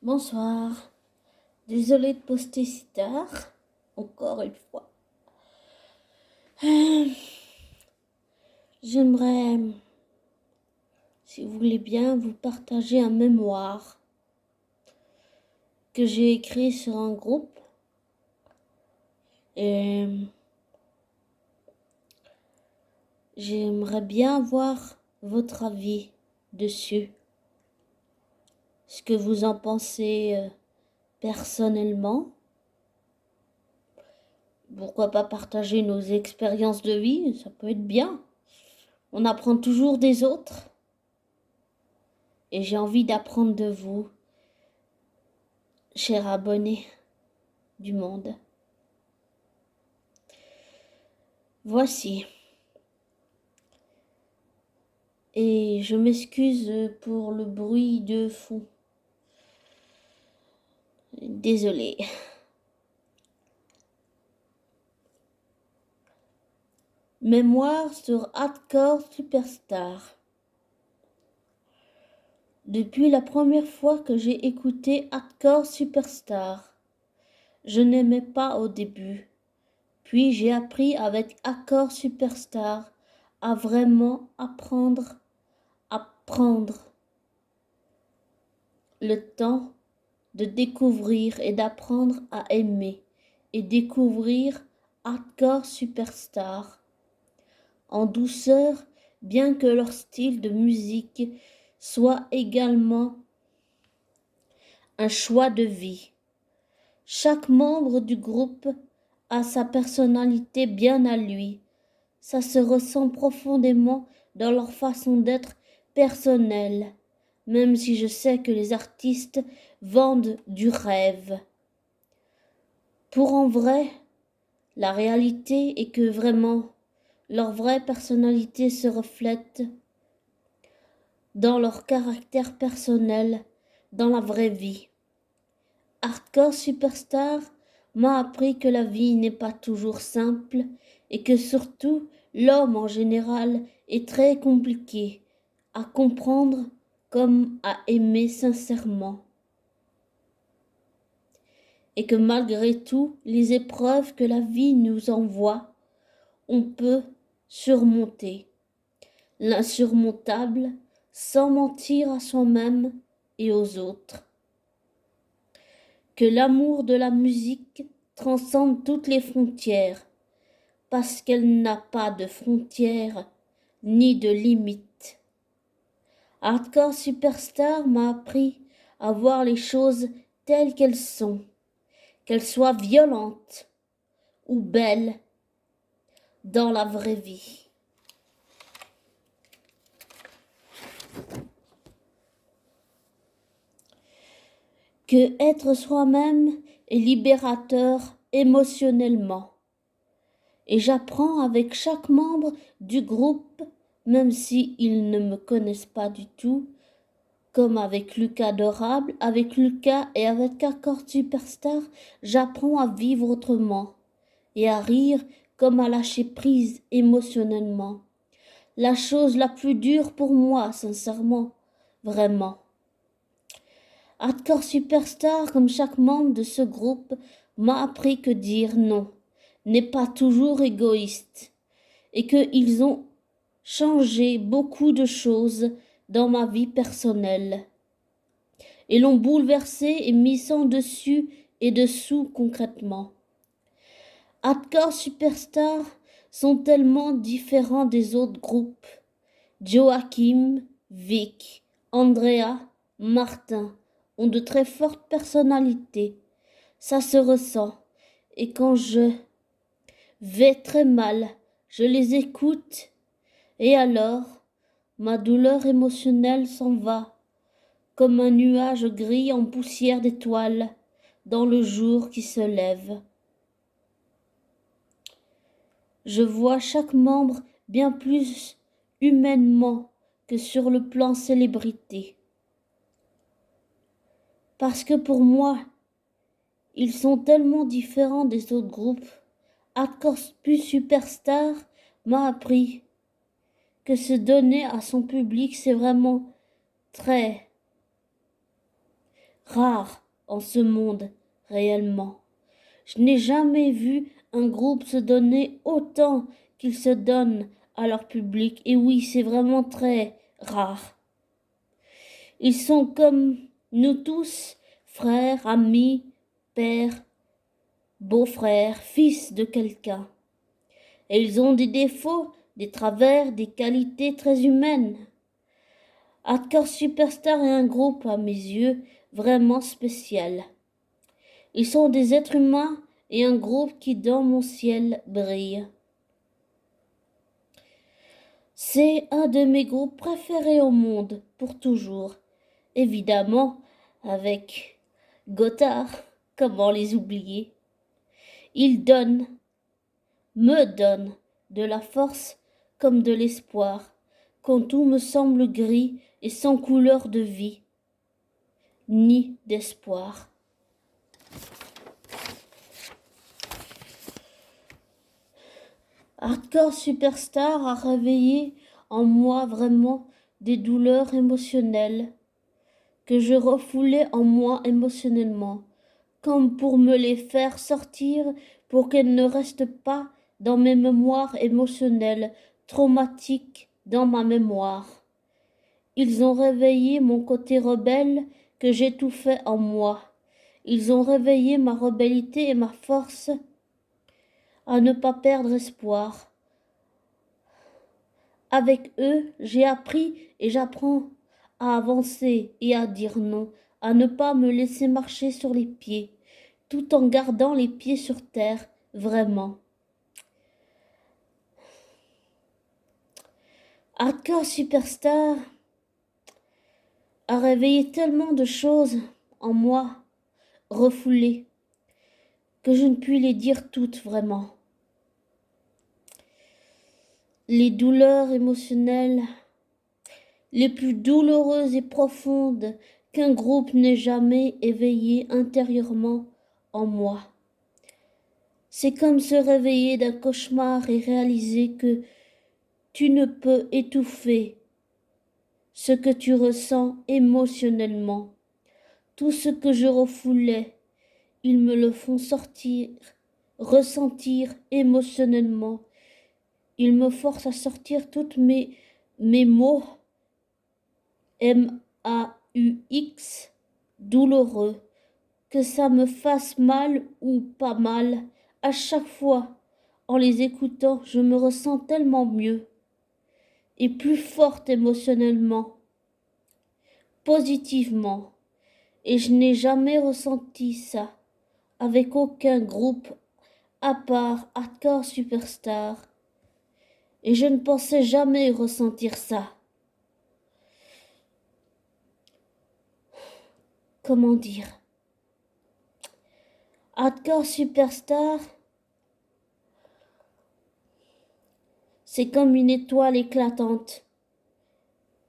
Bonsoir. Désolée de poster si tard, encore une fois. J'aimerais, si vous voulez bien, vous partager un mémoire que j'ai écrit sur un groupe. Et j'aimerais bien avoir votre avis dessus. Ce que vous en pensez personnellement. Pourquoi pas partager nos expériences de vie, ça peut être bien. On apprend toujours des autres. Et j'ai envie d'apprendre de vous, chers abonnés du monde. Voici. Et je m'excuse pour le bruit de fond. Désolée. Mémoire sur Hardcore Superstar. Depuis la première fois que j'ai écouté Hardcore Superstar, je n'aimais pas au début. Puis j'ai appris avec Hardcore Superstar à vraiment apprendre le temps de découvrir et d'apprendre à aimer et découvrir Hardcore Superstar en douceur, bien que leur style de musique soit également un choix de vie. Chaque membre du groupe a sa personnalité bien à lui. Ça se ressent profondément dans leur façon d'être personnelle, même si je sais que les artistes vendent du rêve. Pour en vrai, la réalité est que vraiment, leur vraie personnalité se reflète dans leur caractère personnel, dans la vraie vie. Hardcore Superstar m'a appris que la vie n'est pas toujours simple et que surtout l'homme en général est très compliqué à comprendre comme à aimer sincèrement. Et que malgré tout les épreuves que la vie nous envoie, on peut surmonter l'insurmontable sans mentir à soi-même et aux autres. Que l'amour de la musique transcende toutes les frontières, parce qu'elle n'a pas de frontières ni de limites. Hardcore Superstar m'a appris à voir les choses telles qu'elles sont, qu'elles soient violentes ou belles dans la vraie vie. Que être soi-même est libérateur émotionnellement. Et j'apprends avec chaque membre du groupe, même s'ils ne me connaissent pas du tout, comme avec Lucas Adorable, avec Lucas et avec Hardcore Superstar, j'apprends à vivre autrement et à rire comme à lâcher prise émotionnellement. La chose la plus dure pour moi, sincèrement, vraiment. Hardcore Superstar, comme chaque membre de ce groupe, m'a appris que dire non n'est pas toujours égoïste et qu'ils ont changé beaucoup de choses dans ma vie personnelle et l'ont bouleversé et mis sans dessus et dessous concrètement. Hardcore Superstar sont tellement différents des autres groupes. Joachim, Vic, Andrea, Martin ont de très fortes personnalités. Ça se ressent. Et quand je vais très mal, je les écoute. Et alors, ma douleur émotionnelle s'en va, comme un nuage gris en poussière d'étoiles dans le jour qui se lève. Je vois chaque membre bien plus humainement que sur le plan célébrité. Parce que pour moi, ils sont tellement différents des autres groupes. Hardcore Superstar m'a appris que se donner à son public, c'est vraiment très rare en ce monde réellement. Je n'ai jamais vu un groupe se donner autant qu'ils se donnent à leur public. Et oui, c'est vraiment très rare. Ils sont comme nous tous, frères, amis, pères, beaux-frères, fils de quelqu'un. Et ils ont des défauts, des travers, des qualités très humaines. Hardcore Superstar est un groupe, à mes yeux, vraiment spécial. Ils sont des êtres humains et un groupe qui, dans mon ciel, brille. C'est un de mes groupes préférés au monde, pour toujours. Évidemment, avec Gothard, comment les oublier? Ils donnent, me donnent de la force comme de l'espoir, quand tout me semble gris et sans couleur de vie, ni d'espoir. Hardcore Superstar a réveillé en moi vraiment des douleurs émotionnelles que je refoulais en moi émotionnellement, comme pour me les faire sortir pour qu'elles ne restent pas dans mes mémoires émotionnelles, traumatiques dans ma mémoire. Ils ont réveillé mon côté rebelle que j'étouffais en moi. Ils ont réveillé ma rebellité et ma force à ne pas perdre espoir. Avec eux, j'ai appris et j'apprends à avancer et à dire non, à ne pas me laisser marcher sur les pieds, tout en gardant les pieds sur terre, vraiment. Hardcore Superstar a réveillé tellement de choses en moi, refoulées, que je ne puis les dire toutes vraiment. Les douleurs émotionnelles les plus douloureuses et profondes qu'un groupe n'ait jamais éveillées intérieurement en moi. C'est comme se réveiller d'un cauchemar et réaliser que tu ne peux étouffer ce que tu ressens émotionnellement. Tout ce que je refoulais, ils me le font sortir, ressentir émotionnellement. Ils me forcent à sortir tous mes mots MAUX douloureux, que ça me fasse mal ou pas mal. À chaque fois, en les écoutant, je me ressens tellement mieux et plus forte émotionnellement, positivement. Et je n'ai jamais ressenti ça avec aucun groupe à part Hardcore Superstar. Et je ne pensais jamais ressentir ça. Comment dire? Hardcore Superstar, c'est comme une étoile éclatante,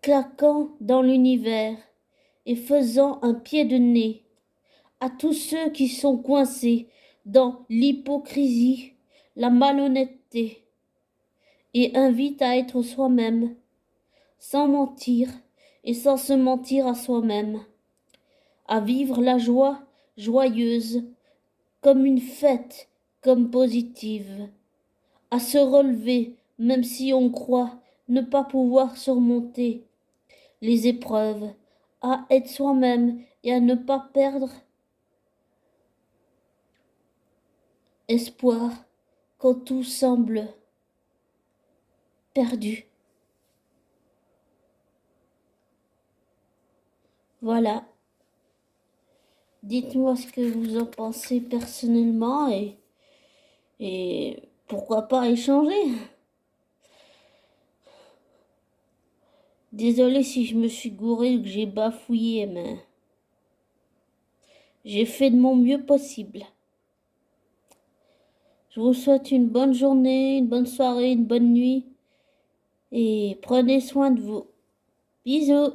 claquant dans l'univers et faisant un pied de nez à tous ceux qui sont coincés dans l'hypocrisie, la malhonnêteté, et invite à être soi-même, sans mentir et sans se mentir à soi-même, à vivre la joie joyeuse comme une fête, comme positive, à se relever même si on croit ne pas pouvoir surmonter les épreuves, à être soi-même et à ne pas perdre espoir quand tout semble perdu. Voilà. Dites-moi ce que vous en pensez personnellement et pourquoi pas échanger. Désolé si je me suis gouré ou que j'ai bafouillé, mais j'ai fait de mon mieux possible. Je vous souhaite une bonne journée, une bonne soirée, une bonne nuit et prenez soin de vous. Bisous.